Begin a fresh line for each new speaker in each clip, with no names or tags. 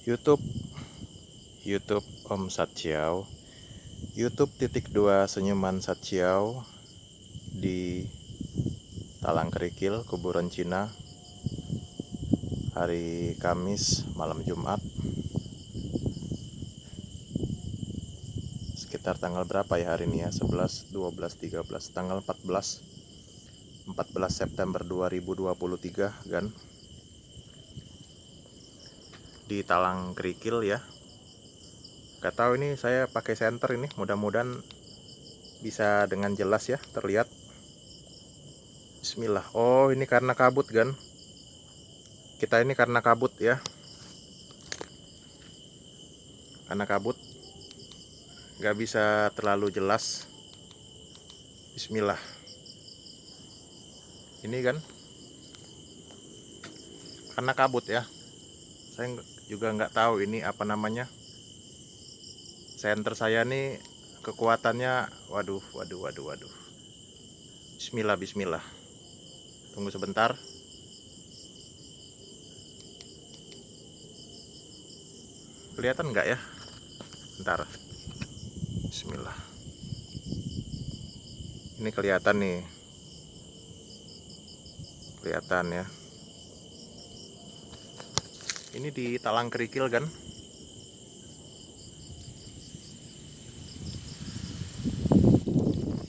YouTube YouTube Om Satyau, YouTube.2 Senyuman Satyau di Talang Kerikil, Kuburan Cina, hari Kamis malam Jumat, sekitar tanggal berapa ya hari ini ya, 11, 12, 13, tanggal 14 September 2023 kan, di Talang Kerikil ya. Gak tahu ini saya pakai senter ini, mudah-mudahan bisa dengan jelas ya terlihat. Bismillah. Oh, ini karena kabut kan, kita ini karena kabut ya, karena kabut gak bisa terlalu jelas. Bismillah. Ini kan karena kabut ya, saya juga nggak tahu ini apa namanya, senter saya nih kekuatannya. Waduh. Bismillah. Tunggu sebentar. Kelihatan nggak ya? Bentar. Bismillah. Ini kelihatan nih. Kelihatan ya. Ini di Talang Kerikil kan.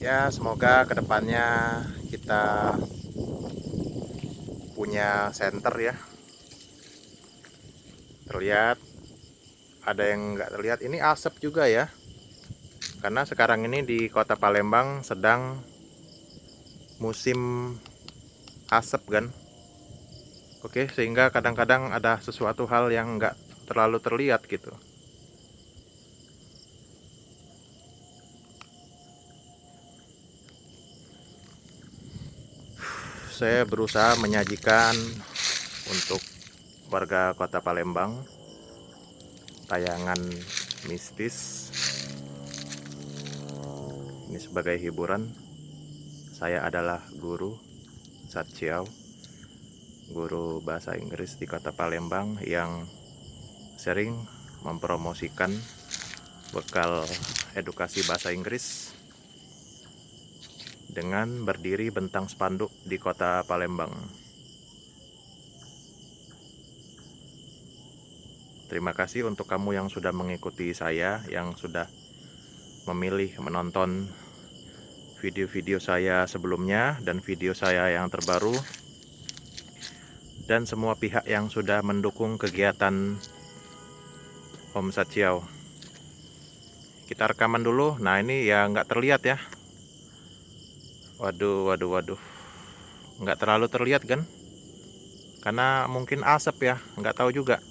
Ya, semoga kedepannya kita punya senter ya. Terlihat, ada yang nggak terlihat. Ini asap juga ya, karena sekarang ini di kota Palembang sedang musim asap kan. Oke, sehingga kadang-kadang ada sesuatu hal yang nggak terlalu terlihat gitu. Saya berusaha menyajikan untuk warga kota Palembang tayangan mistis ini sebagai hiburan. Saya adalah guru Satyau, guru bahasa Inggris di kota Palembang yang sering mempromosikan bekal edukasi bahasa Inggris dengan berdiri bentang spanduk di kota Palembang. Terima kasih untuk kamu yang sudah mengikuti saya, yang sudah memilih menonton video-video saya sebelumnya dan video saya yang terbaru, dan semua pihak yang sudah mendukung kegiatan Om Satyau. Kita rekaman dulu. Nah, ini ya nggak terlihat ya. Waduh. Nggak terlalu terlihat kan? Karena mungkin asap ya, nggak tahu juga.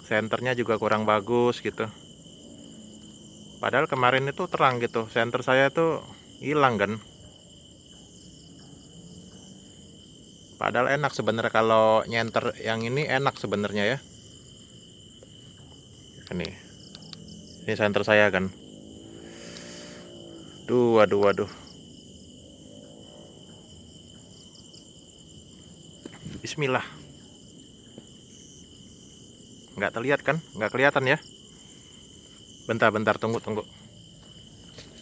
Senternya juga kurang bagus gitu. Padahal kemarin itu terang gitu. Senter saya tuh hilang kan. Padahal enak sebenarnya kalau nyenter yang ini, enak sebenarnya ya. Ini senter saya kan. Waduh. Bismillah. Nggak terlihat kan? Nggak kelihatan ya. Bentar, tunggu.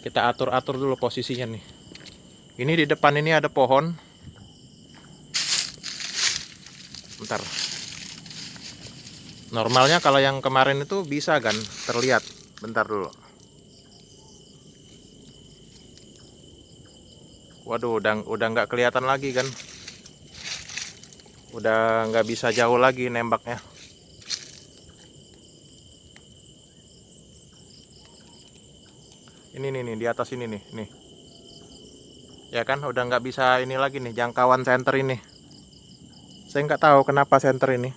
Kita atur dulu posisinya nih. Ini di depan ini ada pohon. Bentar. Normalnya kalau yang kemarin itu bisa kan terlihat. Bentar dulu. Waduh, udah nggak kelihatan lagi kan. Udah nggak bisa jauh lagi nembaknya. Ini nih di atas ini nih. Ya kan, udah nggak bisa ini lagi nih, jangkauan senter ini. Saya nggak tahu kenapa senter ini.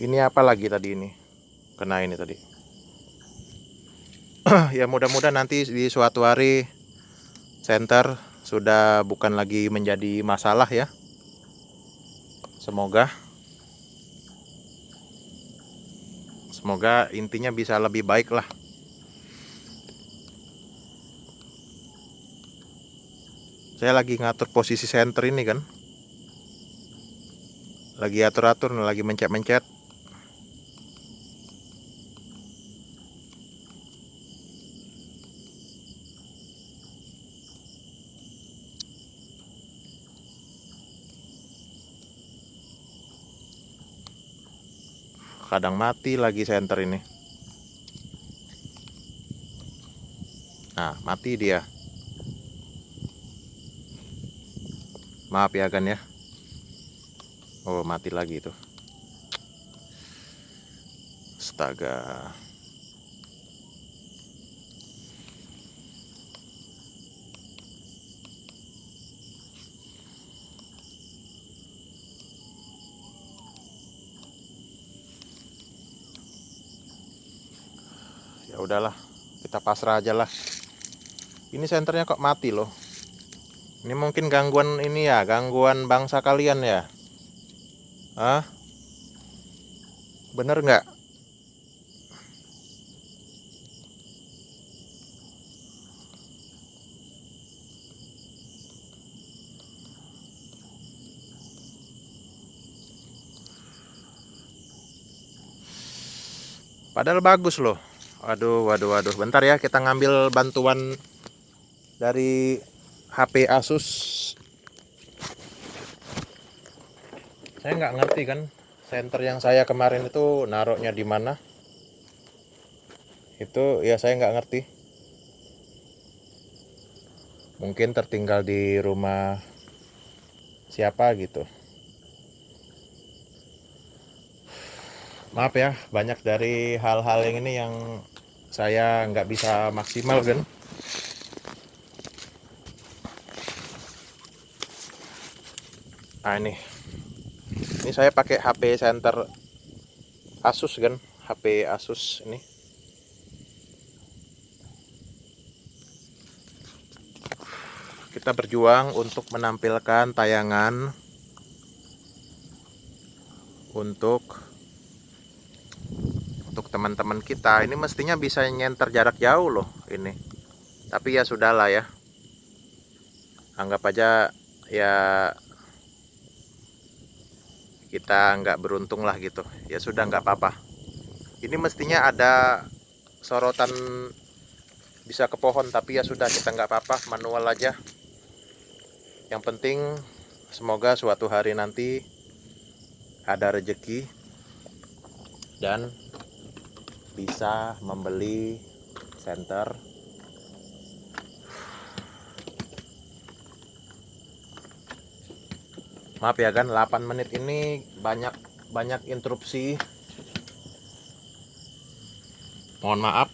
Ini apa lagi tadi ini? Kena ini tadi. Ya mudah-mudahan nanti di suatu hari senter sudah bukan lagi menjadi masalah ya. Semoga intinya bisa lebih baik lah. Saya lagi ngatur posisi senter ini kan. Lagi atur-atur, lagi mencet-mencet. Kadang mati lagi senter ini. Nah, mati dia. Maaf ya kan ya. Oh, mati lagi itu. Astaga. Ya udahlah, kita pasrah aja lah. Ini senternya kok mati loh. Ini mungkin gangguan ini ya, gangguan bangsa kalian ya. Hah? Bener nggak? Padahal bagus loh. Waduh. Bentar ya, kita ngambil bantuan dari HP Asus. Saya nggak ngerti kan, senter yang saya kemarin itu naruhnya di mana. Itu ya saya nggak ngerti. Mungkin tertinggal di rumah siapa gitu. Maaf ya, banyak dari hal-hal yang ini yang saya nggak bisa maksimal kan. Nah ini saya pakai HP center Asus kan, HP Asus ini. Kita berjuang untuk menampilkan tayangan untuk teman-teman kita. Ini mestinya bisa nyenter jarak jauh loh ini. Tapi ya sudahlah ya. Anggap aja ya kita nggak beruntung lah gitu. Ya sudah, nggak apa-apa. Ini mestinya ada sorotan bisa ke pohon, tapi ya sudah, kita nggak apa-apa, manual aja. Yang penting semoga suatu hari nanti ada rezeki dan bisa membeli senter. Maaf ya kan, 8 menit ini banyak interupsi. Mohon maaf.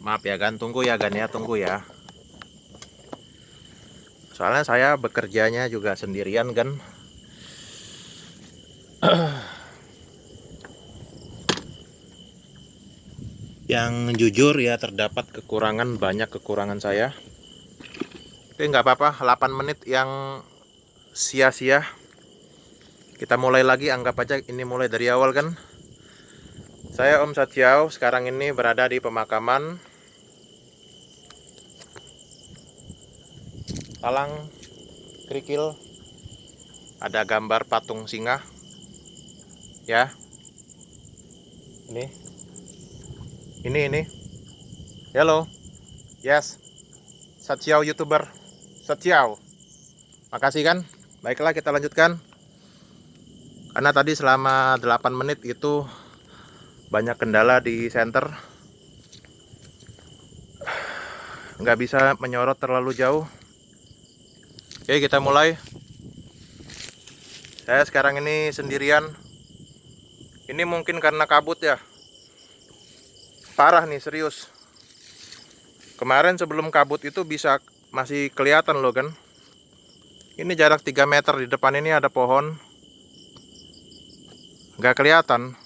Maaf ya kan, tunggu ya kan ya, tunggu ya. Soalnya saya bekerjanya juga sendirian kan. Yang jujur ya, terdapat kekurangan, banyak kekurangan saya. Tapi nggak apa-apa, 8 menit yang sia-sia. Kita mulai lagi, anggap aja ini mulai dari awal kan. Saya Om Satyau, sekarang ini berada di pemakaman Talang Krikil. Ada gambar patung singa. Ya. Ini. Hello. Yes. Satyau YouTuber. Satyau. Makasih kan. Baiklah, kita lanjutkan. Karena tadi selama 8 menit itu banyak kendala di center. Nggak bisa menyorot terlalu jauh. Oke, kita mulai. Saya sekarang ini sendirian. Ini mungkin karena kabut ya. Parah nih, serius. Kemarin sebelum kabut itu bisa masih kelihatan loh kan. Ini jarak 3 meter, di depan ini ada pohon. Nggak kelihatan.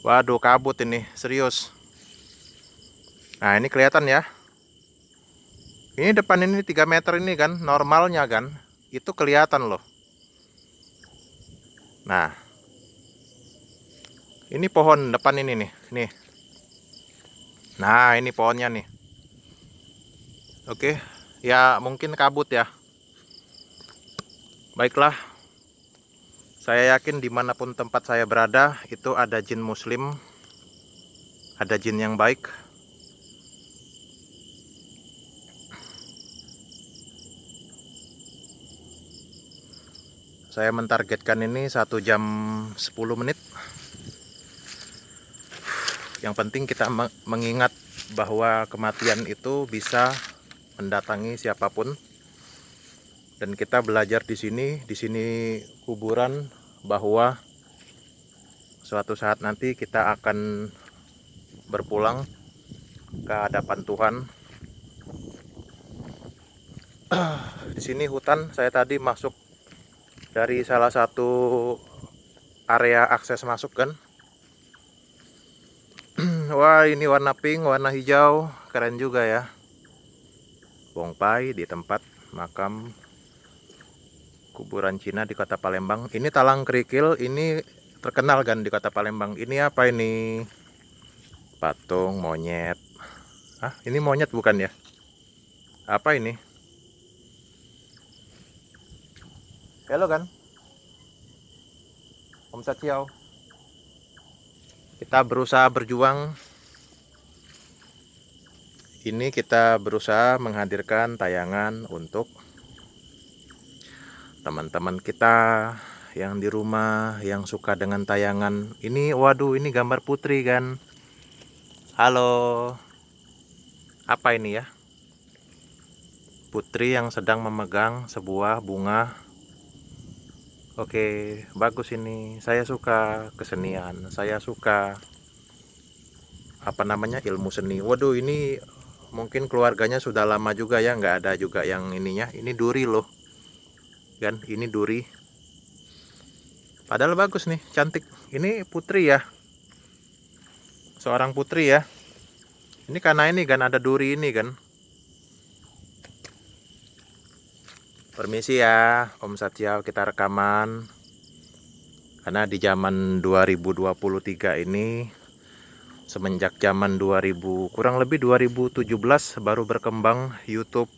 Waduh, kabut ini, serius. Nah, ini kelihatan ya. Ini depan ini 3 meter ini kan, normalnya kan. Itu kelihatan loh. Nah. Ini pohon depan ini nih. Nih. Nah, ini pohonnya nih. Oke, ya mungkin kabut ya. Baiklah, saya yakin dimanapun tempat saya berada, itu ada jin muslim, ada jin yang baik. Saya mentargetkan ini 1 jam 10 menit. Yang penting kita mengingat bahwa kematian itu bisa mendatangi siapapun. Dan kita belajar di sini kuburan, bahwa suatu saat nanti kita akan berpulang ke hadapan Tuhan. Di sini hutan, saya tadi masuk dari salah satu area akses masuk kan. Wah, ini warna pink, warna hijau, keren juga ya. Bongpai di tempat makam kuburan Cina di Kota Palembang. Ini Talang Kerikil, ini terkenal kan di Kota Palembang. Ini apa ini? Patung monyet. Ah, ini monyet bukan ya? Apa ini? Halo kan? Om Sachiao. Kita berusaha berjuang. Ini kita berusaha menghadirkan tayangan untuk teman-teman kita yang di rumah yang suka dengan tayangan ini. Waduh, ini gambar putri kan. Halo. Apa ini ya? Putri yang sedang memegang sebuah bunga. Oke, bagus ini. Saya suka kesenian. Saya suka apa namanya, ilmu seni. Waduh, ini mungkin keluarganya sudah lama juga ya, nggak ada juga yang ininya. Ini duri loh, kan? Ini duri. Padahal bagus nih, cantik. Ini putri ya, seorang putri ya. Ini karena ini kan ada duri ini kan. Permisi ya, Om Satya, kita rekaman. Karena di zaman 2023 ini, semenjak zaman 2000, kurang lebih 2017 baru berkembang YouTube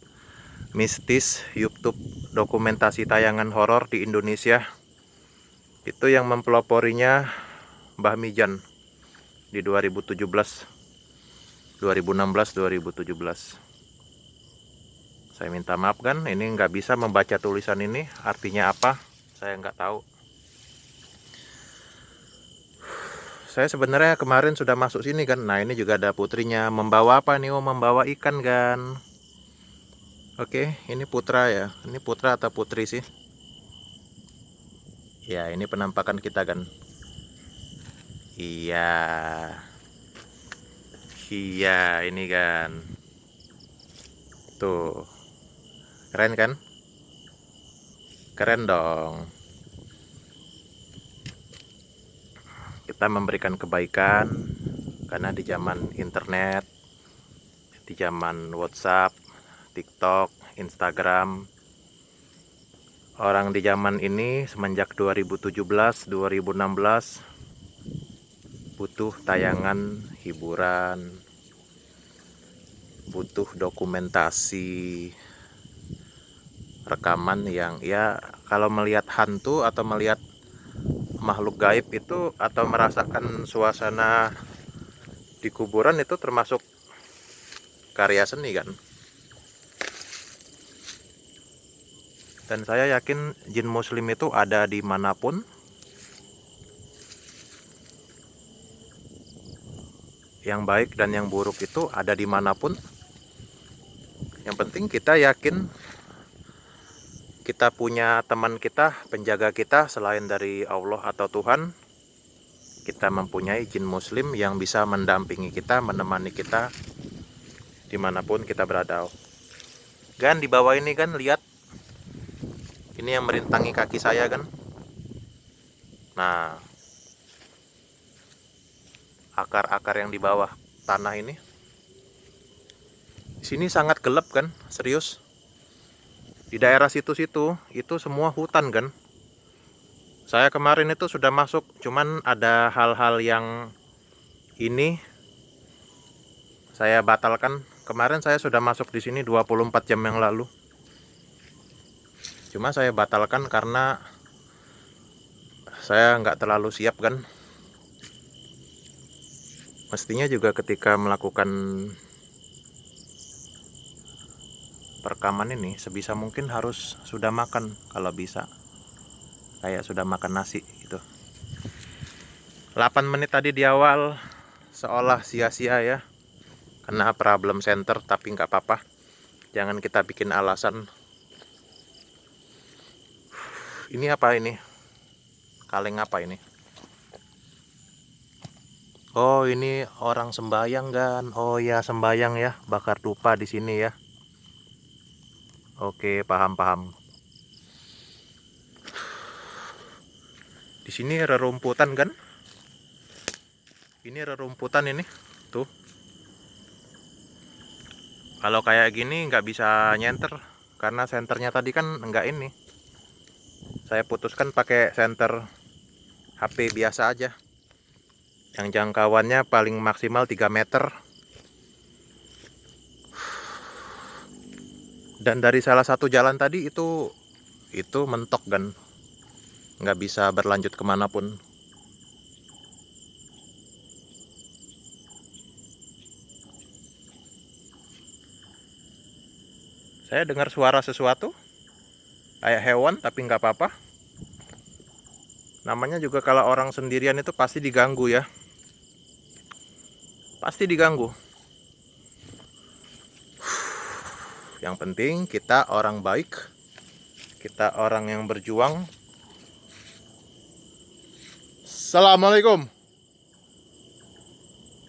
mistis, YouTube dokumentasi tayangan horor di Indonesia. Itu yang mempeloporinya Mbah Mijan di 2017, 2016, 2017. Saya minta maaf kan, ini nggak bisa membaca tulisan ini, artinya apa, saya nggak tahu. Saya sebenarnya kemarin sudah masuk sini kan. Nah, ini juga ada putrinya. Membawa apa nih? Oh, membawa ikan kan. Oke, ini putra ya. Ini putra atau putri sih? Ya, ini penampakan kita kan. Iya. Iya, ini kan. Tuh. Keren kan? Keren dong. Kita memberikan kebaikan karena di zaman internet, di zaman WhatsApp, TikTok, Instagram, orang di zaman ini semenjak 2017, 2016 butuh tayangan hiburan, butuh dokumentasi, rekaman yang ya, kalau melihat hantu atau melihat makhluk gaib itu, atau merasakan suasana di kuburan, itu termasuk karya seni kan. Dan saya yakin jin muslim itu ada dimanapun. Yang baik dan yang buruk itu ada dimanapun. Yang penting kita yakin kita punya teman kita, penjaga kita selain dari Allah atau Tuhan. Kita mempunyai jin muslim yang bisa mendampingi kita, menemani kita dimanapun kita berada. Dan di bawah ini kan, lihat, ini yang merintangi kaki saya kan. Nah, akar-akar yang di bawah tanah ini. Di sini sangat gelap kan, serius. Di daerah situ-situ itu semua hutan kan. Saya kemarin itu sudah masuk, cuman ada hal-hal yang ini saya batalkan. Kemarin saya sudah masuk di sini 24 jam yang lalu. Cuma saya batalkan karena saya nggak terlalu siap kan. Mestinya juga ketika melakukan perekaman ini sebisa mungkin harus sudah makan kalau bisa. Kayak sudah makan nasi gitu. 8 menit tadi di awal seolah sia-sia ya. Kena problem center, tapi nggak apa-apa. Jangan kita bikin alasan. Ini apa ini? Kaleng apa ini? Oh, ini orang sembayang kan? Oh ya, sembayang ya, bakar dupa di sini ya. Oke, paham. Di sini rerumputan kan? Ini rerumputan ini, tuh. Kalau kayak gini nggak bisa nyenter, karena senternya tadi kan nggak ini. Saya putuskan pakai senter HP biasa aja. Yang jangkauannya paling maksimal 3 meter. Dan dari salah satu jalan tadi itu mentok kan. Nggak bisa berlanjut kemanapun. Saya dengar suara sesuatu. Kayak hewan, tapi nggak apa-apa. Namanya juga kalau orang sendirian itu pasti diganggu ya. Pasti diganggu. Yang penting kita orang baik. Kita orang yang berjuang. Assalamualaikum.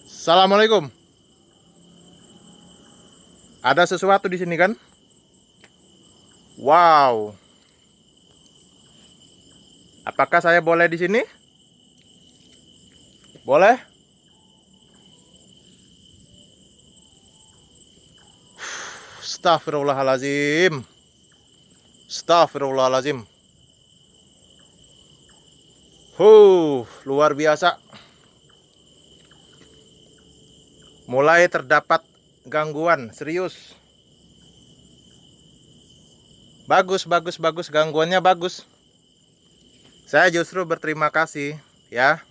Assalamualaikum. Ada sesuatu di sini kan? Wow. Apakah saya boleh di sini? Boleh? Astagfirullahalazim. Astagfirullahalazim. Luar biasa. Mulai terdapat gangguan, serius. Bagus, gangguannya bagus. Saya justru berterima kasih ya.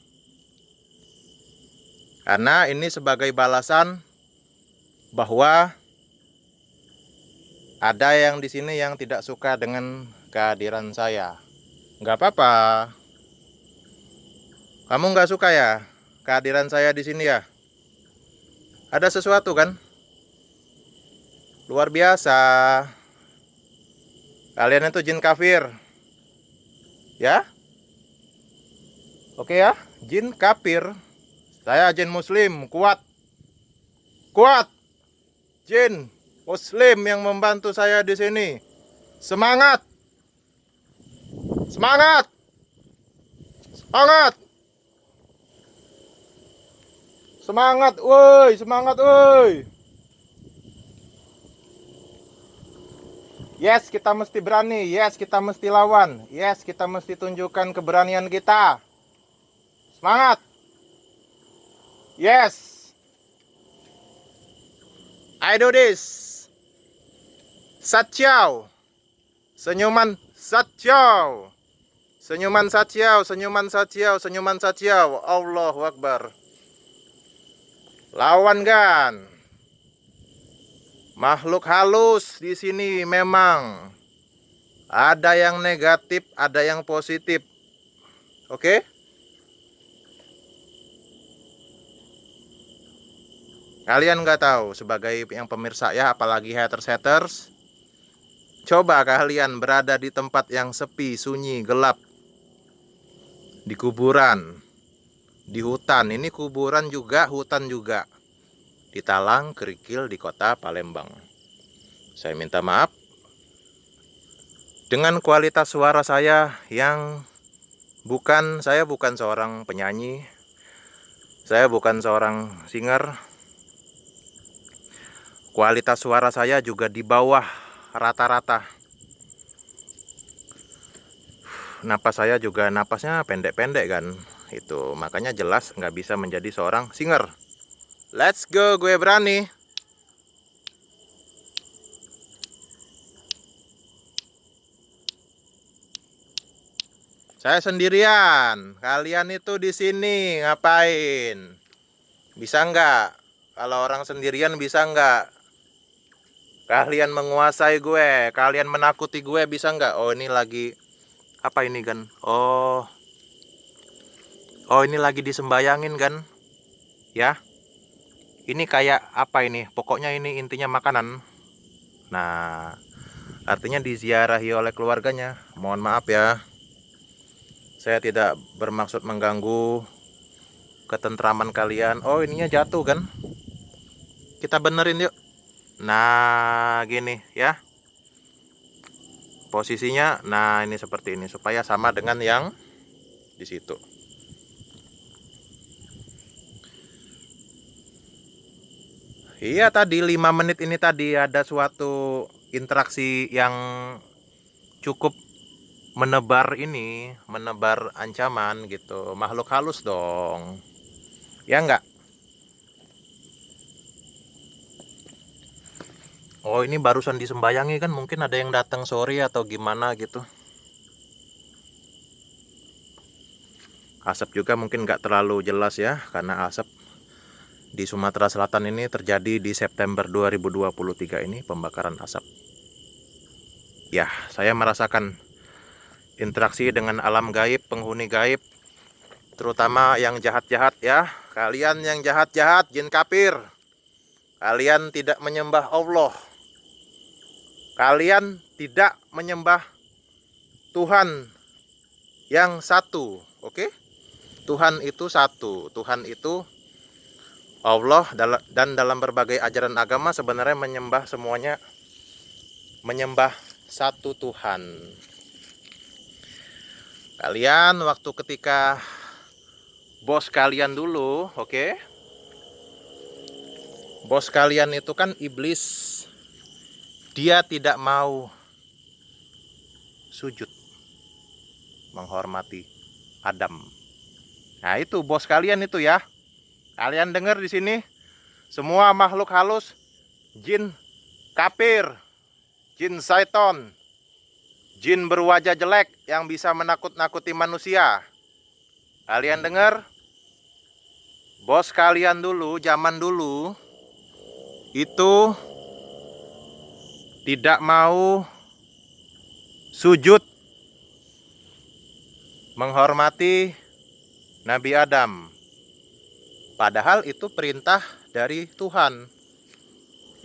Karena ini sebagai balasan bahwa ada yang di sini yang tidak suka dengan kehadiran saya. Nggak apa-apa. Kamu nggak suka ya kehadiran saya di sini ya? Ada sesuatu kan? Luar biasa. Kalian itu jin kafir. Ya? Oke ya, jin kafir. Saya jin muslim, kuat. Kuat. Jin muslim yang membantu saya di sini. Semangat. Semangat. Semangat. Semangat, woi, semangat, woi. Yes, kita mesti berani. Yes, kita mesti lawan. Yes, kita mesti tunjukkan keberanian kita. Semangat. Yes. I do this. Satyau. Senyuman satyau. Senyuman satyau, senyuman satyau, senyuman satyau. Allahu Akbar. Lawan kan. Makhluk halus di sini memang ada yang negatif, ada yang positif. Oke? Kalian nggak tahu sebagai yang pemirsa ya, apalagi haters. Coba kalian berada di tempat yang sepi, sunyi, gelap. Di kuburan, di hutan. Ini kuburan juga, hutan juga. Di Talang, Kerikil, di kota Palembang. Saya minta maaf dengan kualitas suara saya yang saya bukan seorang penyanyi. Saya bukan seorang singer. Kualitas suara saya juga di bawah rata-rata. Napas saya juga napasnya pendek-pendek kan. Itu makanya jelas nggak bisa menjadi seorang singer. Let's go, gue berani. Saya sendirian. Kalian itu di sini ngapain? Bisa nggak? Kalau orang sendirian bisa nggak? Kalian menguasai gue, kalian menakuti gue bisa nggak? Oh ini lagi apa ini kan? Oh ini lagi disembayangin kan? Ya, ini kayak apa ini? Pokoknya ini intinya makanan. Nah, artinya diziarahi oleh keluarganya. Mohon maaf ya, saya tidak bermaksud mengganggu ketentraman kalian. Oh ininya jatuh kan? Kita benerin yuk. Nah gini ya posisinya. Nah ini seperti ini supaya sama dengan yang di situ. Iya tadi 5 menit ini tadi ada suatu interaksi yang cukup menebar ancaman gitu. Makhluk halus dong. Ya enggak? Oh ini barusan disembayangi kan, mungkin ada yang datang sore atau gimana gitu. Asap juga mungkin nggak terlalu jelas ya, karena asap di Sumatera Selatan ini terjadi di September 2023 ini, pembakaran asap. Ya, saya merasakan interaksi dengan alam gaib, penghuni gaib, terutama yang jahat-jahat ya. Kalian yang jahat-jahat, jin kafir, kalian tidak menyembah Allah. Kalian tidak menyembah Tuhan yang satu, oke? Tuhan itu satu, Tuhan itu Allah, dan dalam berbagai ajaran agama sebenarnya menyembah semuanya, menyembah satu Tuhan. Kalian waktu ketika bos kalian dulu, oke? Bos kalian itu kan iblis. Dia tidak mau sujud menghormati Adam. Nah, itu bos kalian itu ya. Kalian dengar di sini, semua makhluk halus, jin kafir, jin syaiton, jin berwajah jelek yang bisa menakut-nakuti manusia. Kalian dengar? Bos kalian dulu, zaman dulu, itu tidak mau sujud menghormati Nabi Adam. Padahal itu perintah dari Tuhan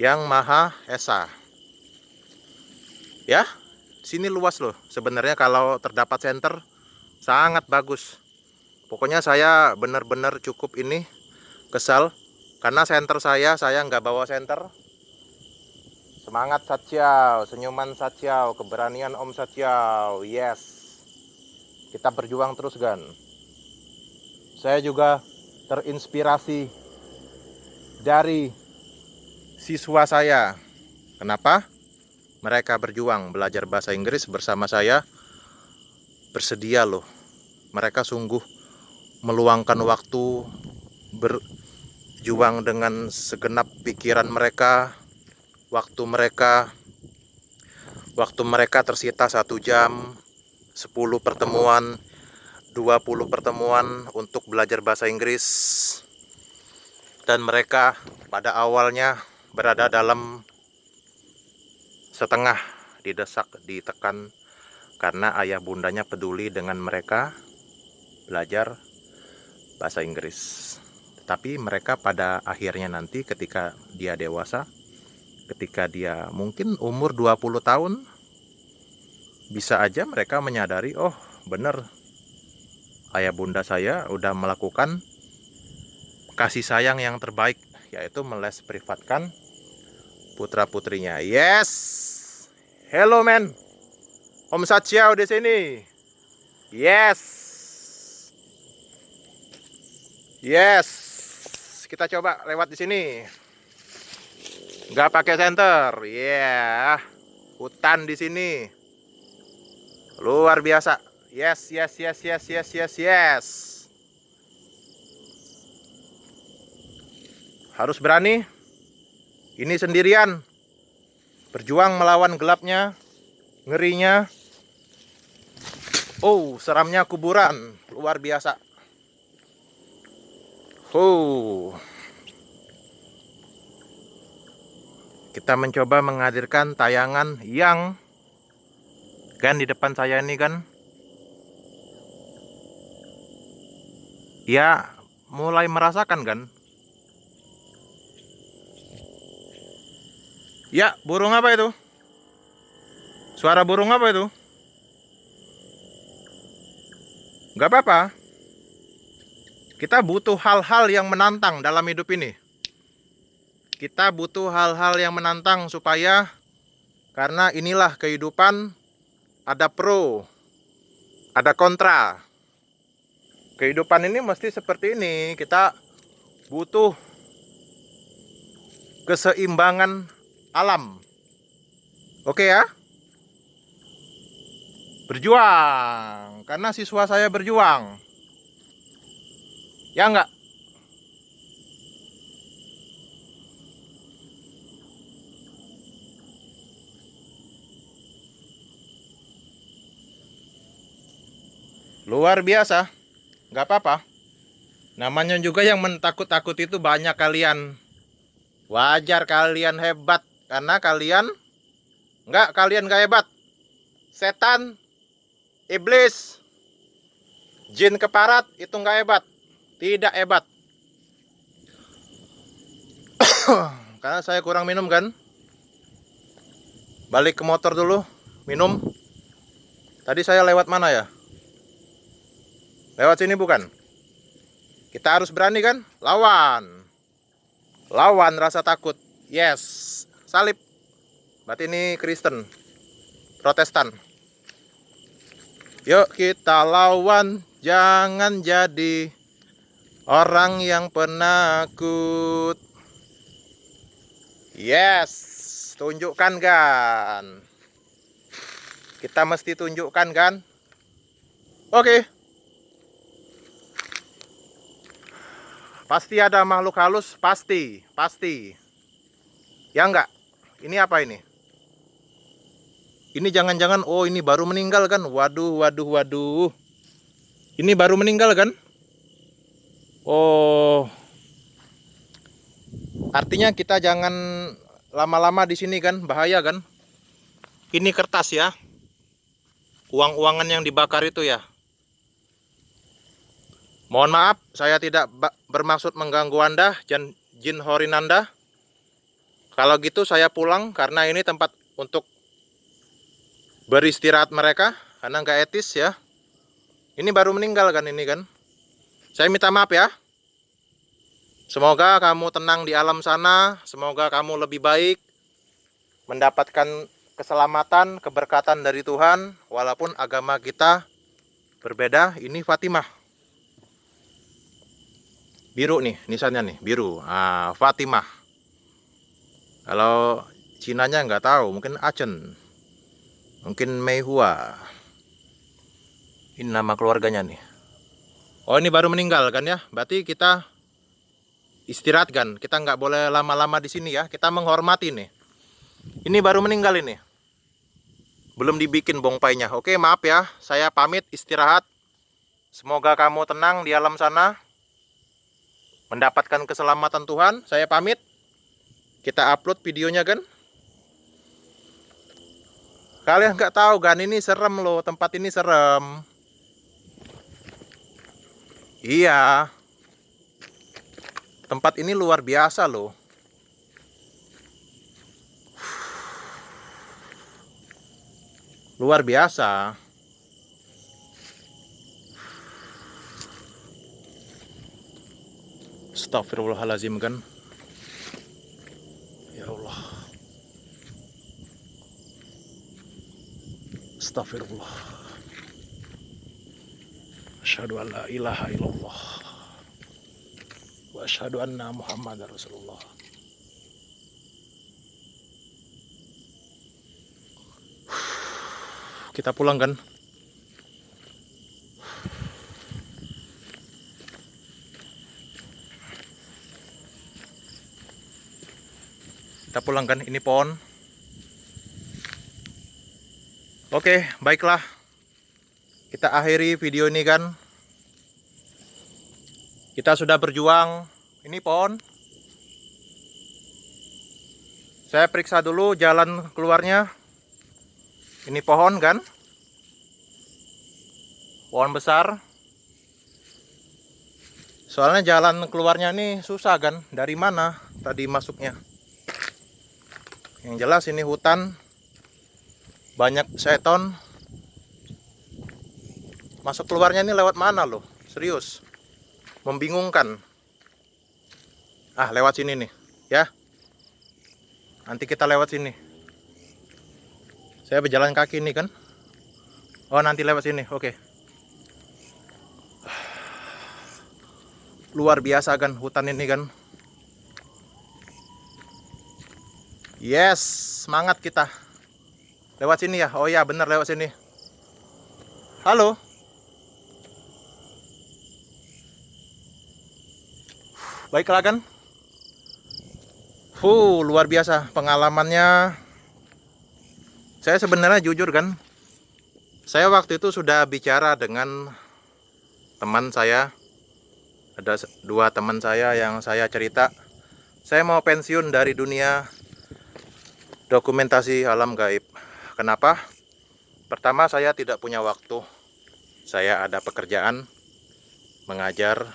yang Maha Esa. Ya, sini luas loh. Sebenarnya kalau terdapat senter sangat bagus. Pokoknya saya benar-benar cukup ini kesal karena senter saya nggak bawa senter. Semangat Satyau, senyuman Satyau, keberanian Om Satyau. Yes. Kita berjuang terus, Gan. Saya juga terinspirasi dari siswa saya. Kenapa? Mereka berjuang belajar bahasa Inggris bersama saya. Bersedia loh. Mereka sungguh meluangkan waktu, berjuang dengan segenap pikiran mereka. Waktu mereka tersita 1 jam, 10 pertemuan, 20 pertemuan untuk belajar bahasa Inggris. Dan mereka pada awalnya berada dalam setengah didesak, ditekan karena ayah bundanya peduli dengan mereka belajar bahasa Inggris. Tetapi mereka pada akhirnya nanti ketika dia dewasa, ketika dia mungkin umur 20 tahun, bisa aja mereka menyadari, oh bener, ayah bunda saya udah melakukan kasih sayang yang terbaik, yaitu meles privatkan putra putrinya. Yes, hello man, Om Satyau di sini. Yes, yes, kita coba lewat di sini. Nggak pakai senter, ya, hutan di sini, luar biasa. Yes, yes, yes, yes, yes, yes, yes. Harus berani. Ini sendirian. Berjuang melawan gelapnya, ngerinya. Oh, seramnya kuburan. Luar biasa. Oh. Kita mencoba menghadirkan tayangan yang kan di depan saya ini kan. Ya, mulai merasakan kan. Ya, burung apa itu? Suara burung apa itu? Gak apa-apa. Kita butuh hal-hal yang menantang dalam hidup ini. Kita butuh hal-hal yang menantang supaya, karena inilah kehidupan, ada pro, ada kontra. Kehidupan ini mesti seperti ini. Kita butuh keseimbangan alam. Oke ya? Berjuang. Karena siswa saya berjuang. Ya enggak? Luar biasa. Enggak apa-apa. Namanya juga yang mentakut-takut itu banyak kalian. Wajar kalian hebat. Karena kalian gak hebat. Setan, iblis, jin keparat itu gak hebat. Tidak hebat. Karena saya kurang minum kan. Balik ke motor dulu. Minum. Tadi saya lewat mana ya? Lewat sini bukan? Kita harus berani kan? Lawan. Lawan rasa takut. Yes. Salib. Berarti ini Kristen. Protestan. Yuk kita lawan. Jangan jadi orang yang penakut. Yes. Tunjukkan kan. Kita mesti tunjukkan kan. Oke. Pasti ada makhluk halus, pasti. Ya enggak? Ini apa ini? Ini jangan-jangan, oh ini baru meninggal kan? Waduh. Ini baru meninggal kan? Oh. Artinya kita jangan lama-lama di sini kan, bahaya kan? Ini kertas ya. Uang-uangan yang dibakar itu ya. Mohon maaf, saya tidak bermaksud mengganggu Anda, Jin Horinanda. Kalau gitu saya pulang, karena ini tempat untuk beristirahat mereka, karena nggak etis ya. Ini baru meninggal kan ini kan. Saya minta maaf ya. Semoga kamu tenang di alam sana, semoga kamu lebih baik, mendapatkan keselamatan, keberkatan dari Tuhan, walaupun agama kita berbeda. Ini Fatimah. Biru nih, nisannya nih, biru. Fatimah. Kalau Cinanya nggak tahu, mungkin Acen. Mungkin Meihua. Ini nama keluarganya nih. Oh, ini baru meninggal kan ya? Berarti kita istirahat kan? Kita nggak boleh lama-lama di sini ya. Kita menghormati nih. Ini baru meninggal ini. Belum dibikin bongpainya. Oke, maaf ya. Saya pamit istirahat. Semoga kamu tenang di alam sana. Mendapatkan keselamatan Tuhan. Saya pamit. Kita upload videonya kan. Kalian nggak tahu kan, ini serem loh. Tempat ini serem. Iya. Tempat ini luar biasa loh. Luar biasa. Astagfirullahaladzim kan. Ya Allah. Astagfirullah. Asyhadu an la ilaha illallah. Wa asyhadu anna Muhammadar Rasulullah. Kita pulang kan. Kita pulang kan, ini pohon. Oke, baiklah. Kita akhiri video ini kan. Kita sudah berjuang. Ini pohon. Saya periksa dulu jalan keluarnya. Ini pohon kan. Pohon besar. Soalnya jalan keluarnya ini susah kan. Dari mana tadi masuknya? Yang jelas ini hutan. Banyak seton. Masuk keluarnya ini lewat mana loh? Serius. Membingungkan. Ah, lewat sini nih, ya. Nanti kita lewat sini. Saya berjalan kaki nih kan. Oh, nanti lewat sini. Oke. Luar biasa kan hutan ini kan. Yes, semangat kita. Lewat sini ya. Oh ya, benar lewat sini. Halo. Baiklah kan. Luar biasa pengalamannya. Saya sebenarnya jujur kan. Saya waktu itu sudah bicara dengan teman saya. Ada 2 teman saya yang saya cerita. Saya mau pensiun dari dunia dokumentasi alam gaib. Kenapa? Pertama, saya tidak punya waktu. Saya ada pekerjaan mengajar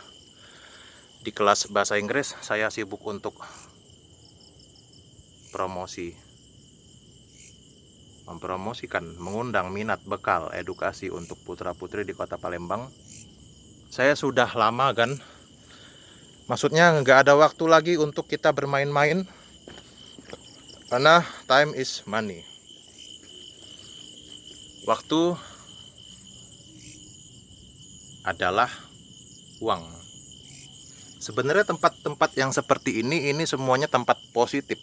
di kelas bahasa Inggris. Saya sibuk untuk promosi, mempromosikan, mengundang minat bekal edukasi untuk putra-putri di Kota Palembang. Saya sudah lama kan, maksudnya nggak ada waktu lagi untuk kita bermain-main, karena time is money. Waktu adalah uang. Sebenarnya tempat-tempat yang seperti ini semuanya tempat positif.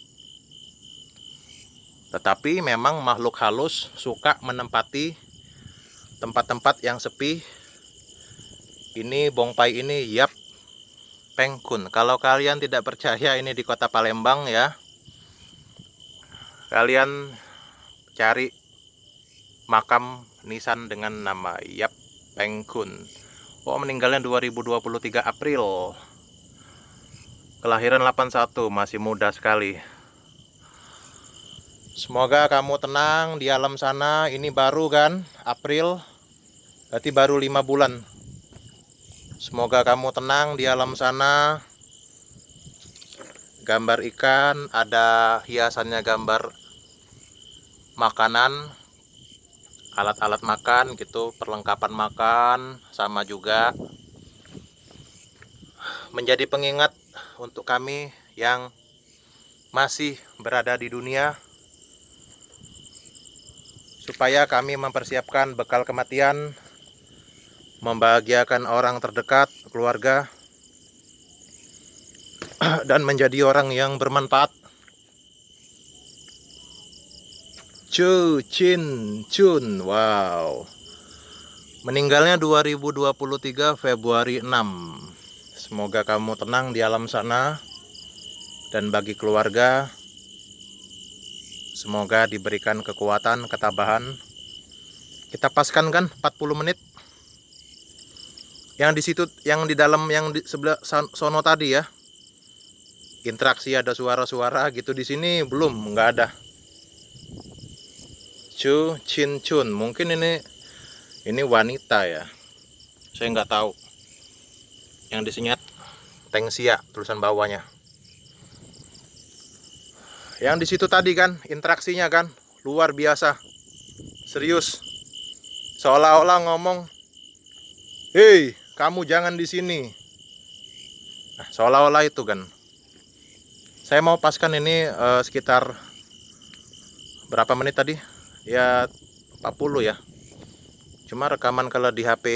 Tetapi memang makhluk halus suka menempati tempat-tempat yang sepi. Ini bongpai ini, Yap Peng Kun. Kalau kalian tidak percaya ini di Kota Palembang ya, kalian cari makam nisan dengan nama Yap Peng Kun. Oh, meninggalnya 2023 April. Kelahiran 81, masih muda sekali. Semoga kamu tenang di alam sana. Ini baru kan, April. Berarti baru 5 bulan. Semoga kamu tenang di alam sana. Gambar ikan, ada hiasannya gambar makanan, alat-alat makan gitu, perlengkapan makan, sama juga menjadi pengingat untuk kami yang masih berada di dunia, supaya kami mempersiapkan bekal kematian, membahagiakan orang terdekat, keluarga, dan menjadi orang yang bermanfaat. Chu Chin Chun, wow. Meninggalnya 2023 Februari 6. Semoga kamu tenang di alam sana. Dan bagi keluarga, semoga diberikan kekuatan, ketabahan. Kita paskan kan 40 menit. Yang di situ, yang di dalam, yang di sebelah sono tadi ya, interaksi ada suara-suara gitu. Di sini belum, nggak ada. Chu Chin Chun, mungkin ini wanita ya, saya nggak tahu. Yang disenyat Tengsia tulisan bawahnya. Yang di situ tadi kan interaksinya kan luar biasa, serius, seolah-olah ngomong, hei, kamu jangan di sini. Nah, seolah-olah itu kan. Saya mau paskan ini sekitar berapa menit tadi? Ya 40 ya. Cuma rekaman kalau di HP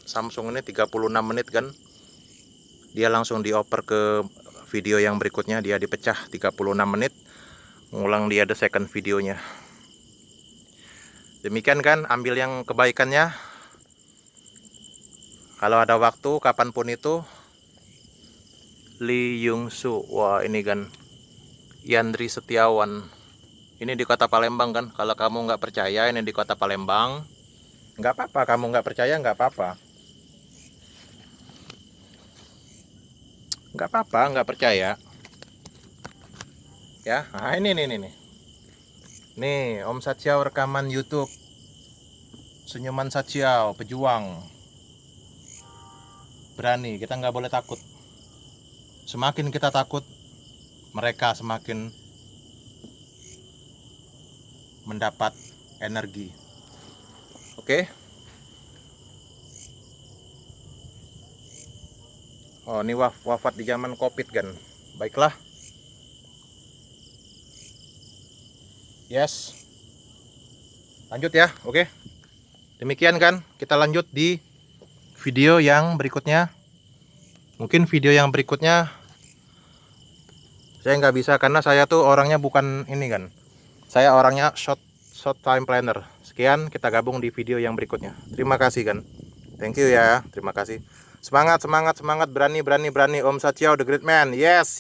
Samsung ini 36 menit kan. Dia langsung dioper ke video yang berikutnya, dia dipecah 36 menit. Ngulang dia ada second videonya. Demikian kan, ambil yang kebaikannya. Kalau ada waktu, kapanpun itu. Lee Yung Soo. Wah, ini kan Yandri Setiawan. Ini di kota Palembang kan. Kalau kamu nggak percaya ini di kota Palembang, nggak apa-apa. Kamu nggak percaya nggak apa-apa. Nggak apa-apa, nggak percaya. Ya, nah ini nih. Nih, Om Sachiao rekaman YouTube. Senyuman Sachiao, pejuang. Berani, kita nggak boleh takut. Semakin kita takut, mereka semakin mendapat energi. Oke? Oh, ini wafat di zaman Covid kan. Baiklah. Yes. Lanjut ya, oke. Demikian kan, kita lanjut di video yang berikutnya. Mungkin video yang berikutnya saya nggak bisa karena saya tuh orangnya bukan ini kan. Saya orangnya short time planner. Sekian, kita gabung di video yang berikutnya. Terima kasih kan. Thank you ya. Terima kasih. Semangat, berani. Om Sachiao the great man. Yes.